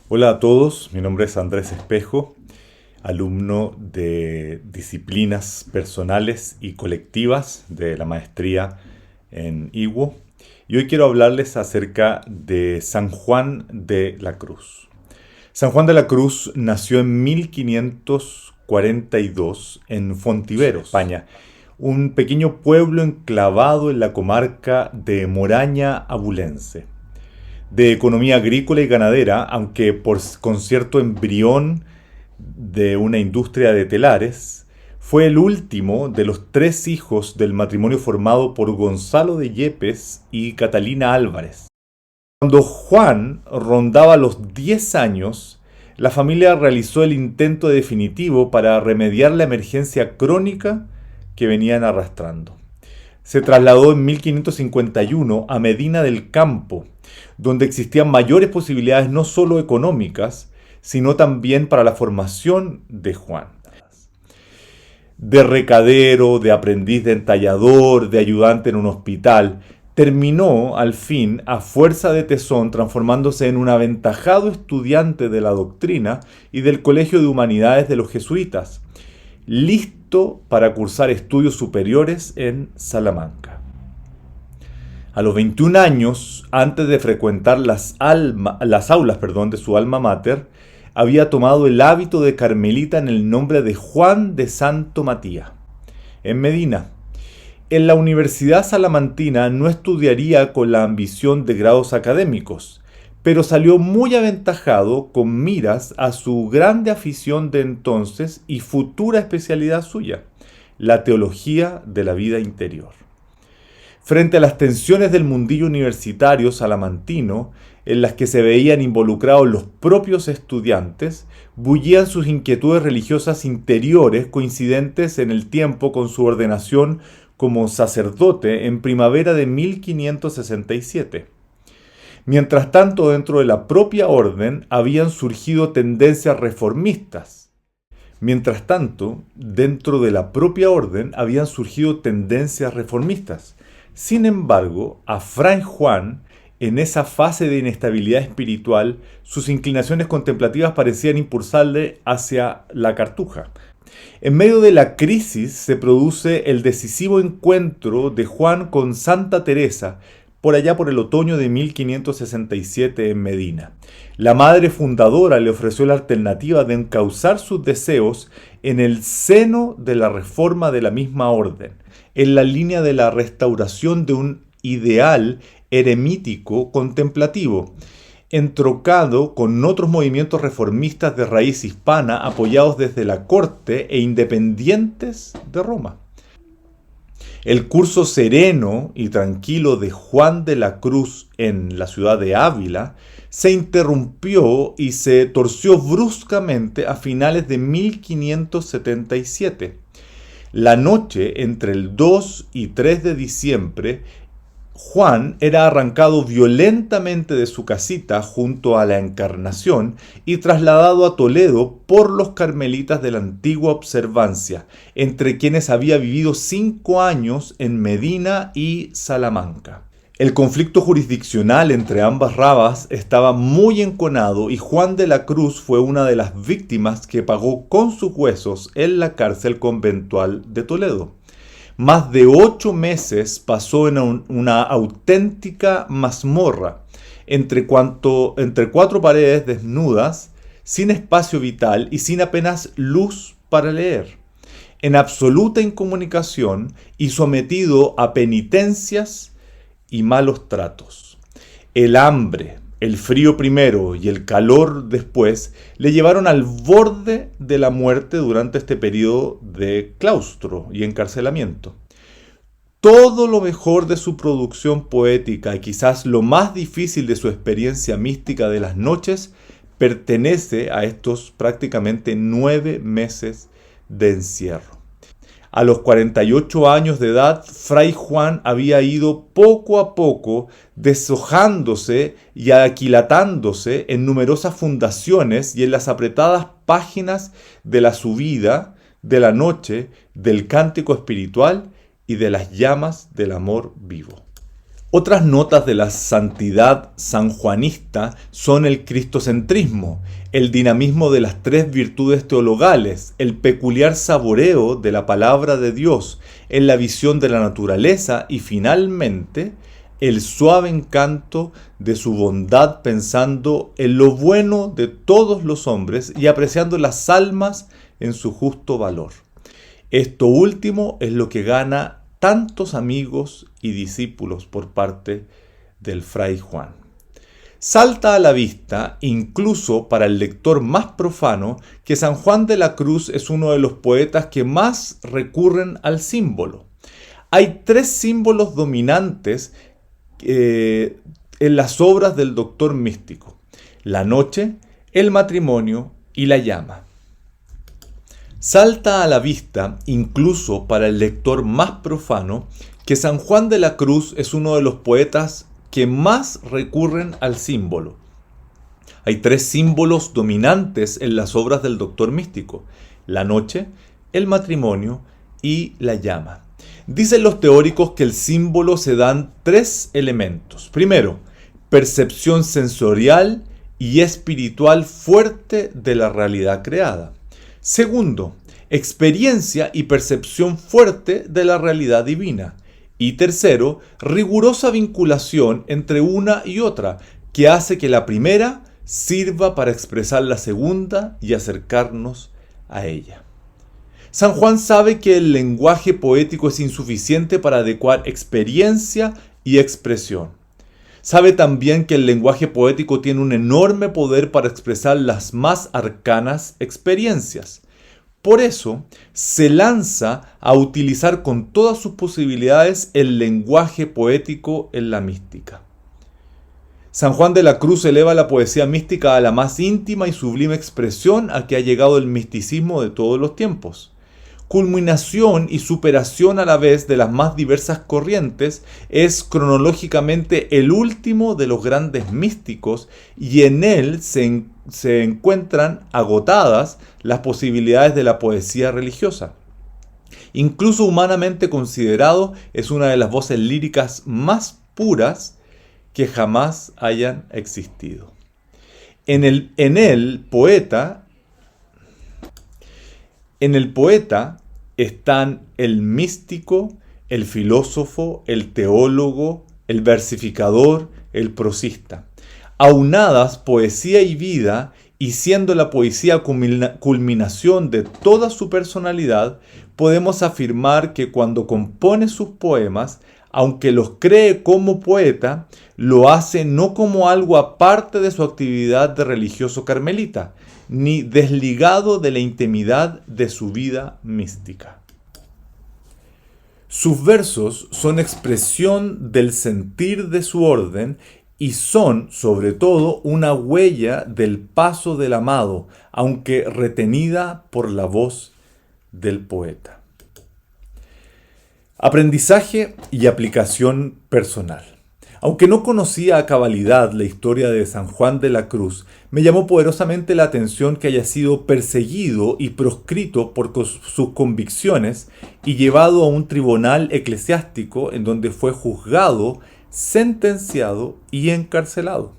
Hola a todos, mi nombre es Andrés Espejo, alumno de disciplinas personales y colectivas de la maestría en IWO. Y hoy quiero hablarles acerca de San Juan de la Cruz. San Juan de la Cruz nació en 1542 en Fontiveros, España, un pequeño pueblo enclavado en la comarca de Moraña Abulense, de economía agrícola y ganadera, aunque con cierto embrión de una industria de telares. Fue el último de los tres hijos del matrimonio formado por Gonzalo de Yepes y Catalina Álvarez. Cuando Juan rondaba los 10 años, la familia realizó el intento definitivo para remediar la emergencia crónica que venían arrastrando. Se trasladó en 1551 a Medina del Campo, donde existían mayores posibilidades no solo económicas, sino también para la formación de Juan. De recadero, de aprendiz de entallador, de ayudante en un hospital, terminó al fin, a fuerza de tesón, transformándose en un aventajado estudiante de la doctrina y del Colegio de Humanidades de los Jesuitas, listo para cursar estudios superiores en Salamanca. A los 21 años, antes de frecuentar las aulas de su alma mater, había tomado el hábito de carmelita en el nombre de Juan de Santo Matías, en Medina. En la Universidad Salamantina no estudiaría con la ambición de grados académicos, pero salió muy aventajado con miras a su grande afición de entonces y futura especialidad suya, la teología de la vida interior. Frente a las tensiones del mundillo universitario salamantino, en las que se veían involucrados los propios estudiantes, bullían sus inquietudes religiosas interiores coincidentes en el tiempo con su ordenación como sacerdote en primavera de 1567. Mientras tanto, dentro de la propia orden habían surgido tendencias reformistas. Sin embargo, a Fray Juan, en esa fase de inestabilidad espiritual, sus inclinaciones contemplativas parecían impulsarle hacia la cartuja. En medio de la crisis se produce el decisivo encuentro de Juan con Santa Teresa, por allá por el otoño de 1567 en Medina. La madre fundadora le ofreció la alternativa de encauzar sus deseos en el seno de la reforma de la misma orden, en la línea de la restauración de un ideal eremítico contemplativo, entroncado con otros movimientos reformistas de raíz hispana apoyados desde la corte e independientes de Roma. El curso sereno y tranquilo de Juan de la Cruz en la ciudad de Ávila se interrumpió y se torció bruscamente a finales de 1577. La noche entre el 2 y 3 de diciembre, Juan era arrancado violentamente de su casita junto a la Encarnación y trasladado a Toledo por los carmelitas de la antigua observancia, entre quienes había vivido 5 años en Medina y Salamanca. El conflicto jurisdiccional entre ambas ramas estaba muy enconado y Juan de la Cruz fue una de las víctimas que pagó con sus huesos en la cárcel conventual de Toledo. Más de 8 meses pasó en una auténtica mazmorra, entre 4 paredes desnudas, sin espacio vital y sin apenas luz para leer, en absoluta incomunicación y sometido a penitencias y malos tratos. El hambre, el frío primero y el calor después le llevaron al borde de la muerte durante este periodo de claustro y encarcelamiento. Todo lo mejor de su producción poética y quizás lo más difícil de su experiencia mística de las noches pertenece a estos prácticamente 9 meses de encierro. A los 48 años de edad, Fray Juan había ido poco a poco deshojándose y aquilatándose en numerosas fundaciones y en las apretadas páginas de la subida, de la noche, del cántico espiritual y de las llamas del amor vivo. Otras notas de la santidad sanjuanista son el cristocentrismo, el dinamismo de las tres virtudes teologales, el peculiar saboreo de la palabra de Dios en la visión de la naturaleza y finalmente el suave encanto de su bondad pensando en lo bueno de todos los hombres y apreciando las almas en su justo valor. Esto último es lo que gana tantos amigos y discípulos por parte del Fray Juan. Salta a la vista, incluso para el lector más profano, que San Juan de la Cruz es uno de los poetas que más recurren al símbolo. Hay tres símbolos dominantes en las obras del doctor místico: la noche, el matrimonio y la llama. Salta a la vista, incluso para el lector más profano, que San Juan de la Cruz es uno de los poetas que más recurren al símbolo. Hay tres símbolos dominantes en las obras del doctor místico: la noche, el matrimonio y la llama. Dicen los teóricos que el símbolo se dan tres elementos. Primero, percepción sensorial y espiritual fuerte de la realidad creada. Segundo, experiencia y percepción fuerte de la realidad divina. Y tercero, rigurosa vinculación entre una y otra, que hace que la primera sirva para expresar la segunda y acercarnos a ella. San Juan sabe que el lenguaje poético es insuficiente para adecuar experiencia y expresión. Sabe también que el lenguaje poético tiene un enorme poder para expresar las más arcanas experiencias. Por eso, se lanza a utilizar con todas sus posibilidades el lenguaje poético en la mística. San Juan de la Cruz eleva la poesía mística a la más íntima y sublime expresión a que ha llegado el misticismo de todos los tiempos. Culminación y superación a la vez de las más diversas corrientes, es cronológicamente el último de los grandes místicos y en él se encuentran agotadas las posibilidades de la poesía religiosa. Incluso humanamente considerado, es una de las voces líricas más puras que jamás hayan existido. En el poeta están el místico, el filósofo, el teólogo, el versificador, el prosista. Aunadas poesía y vida, y siendo la poesía culminación de toda su personalidad, podemos afirmar que cuando compone sus poemas, aunque los cree como poeta, lo hace no como algo aparte de su actividad de religioso carmelita, ni desligado de la intimidad de su vida mística. Sus versos son expresión del sentir de su orden y son, sobre todo, una huella del paso del amado, aunque retenida por la voz del poeta. Aprendizaje y aplicación personal. Aunque no conocía a cabalidad la historia de San Juan de la Cruz, me llamó poderosamente la atención que haya sido perseguido y proscrito por sus convicciones y llevado a un tribunal eclesiástico en donde fue juzgado, sentenciado y encarcelado.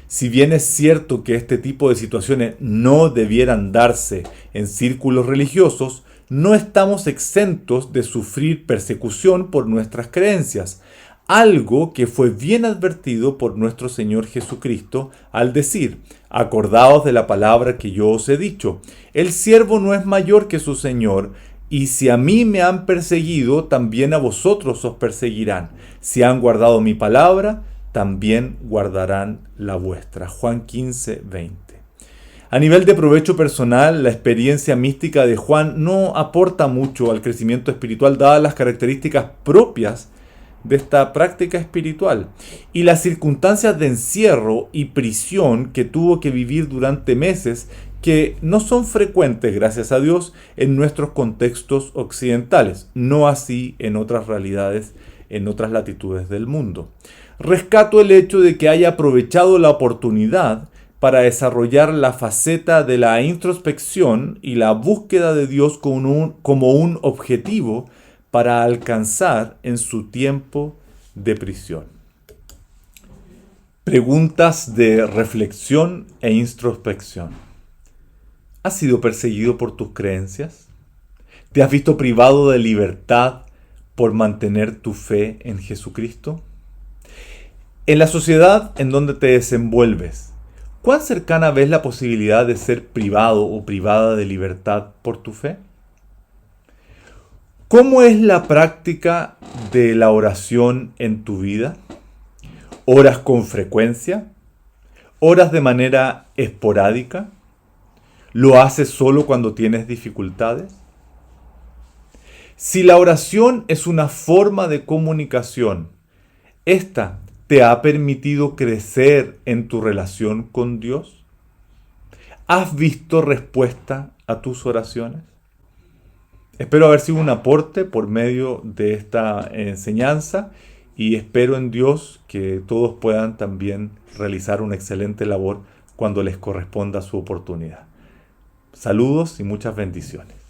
Si bien es cierto que este tipo de situaciones no debieran darse en círculos religiosos, no estamos exentos de sufrir persecución por nuestras creencias, algo que fue bien advertido por nuestro Señor Jesucristo al decir: acordaos de la palabra que yo os he dicho, el siervo no es mayor que su Señor, y si a mí me han perseguido, también a vosotros os perseguirán. Si han guardado mi palabra, también guardarán la vuestra. Juan 15, 20. A nivel de provecho personal, la experiencia mística de Juan no aporta mucho al crecimiento espiritual, dadas las características propias de esta práctica espiritual y las circunstancias de encierro y prisión que tuvo que vivir durante meses, que no son frecuentes, gracias a Dios, en nuestros contextos occidentales, no así en otras realidades, en otras latitudes del mundo. Rescato el hecho de que haya aprovechado la oportunidad para desarrollar la faceta de la introspección y la búsqueda de Dios como un objetivo para alcanzar en su tiempo de prisión. Preguntas de reflexión e introspección. ¿Has sido perseguido por tus creencias? ¿Te has visto privado de libertad por mantener tu fe en Jesucristo? En la sociedad en donde te desenvuelves, ¿cuán cercana ves la posibilidad de ser privado o privada de libertad por tu fe? ¿Cómo es la práctica de la oración en tu vida? ¿Oras con frecuencia? ¿Oras de manera esporádica? ¿Lo haces solo cuando tienes dificultades? Si la oración es una forma de comunicación, ¿esta te ha permitido crecer en tu relación con Dios? ¿Has visto respuesta a tus oraciones? Espero haber sido un aporte por medio de esta enseñanza y espero en Dios que todos puedan también realizar una excelente labor cuando les corresponda su oportunidad. Saludos y muchas bendiciones.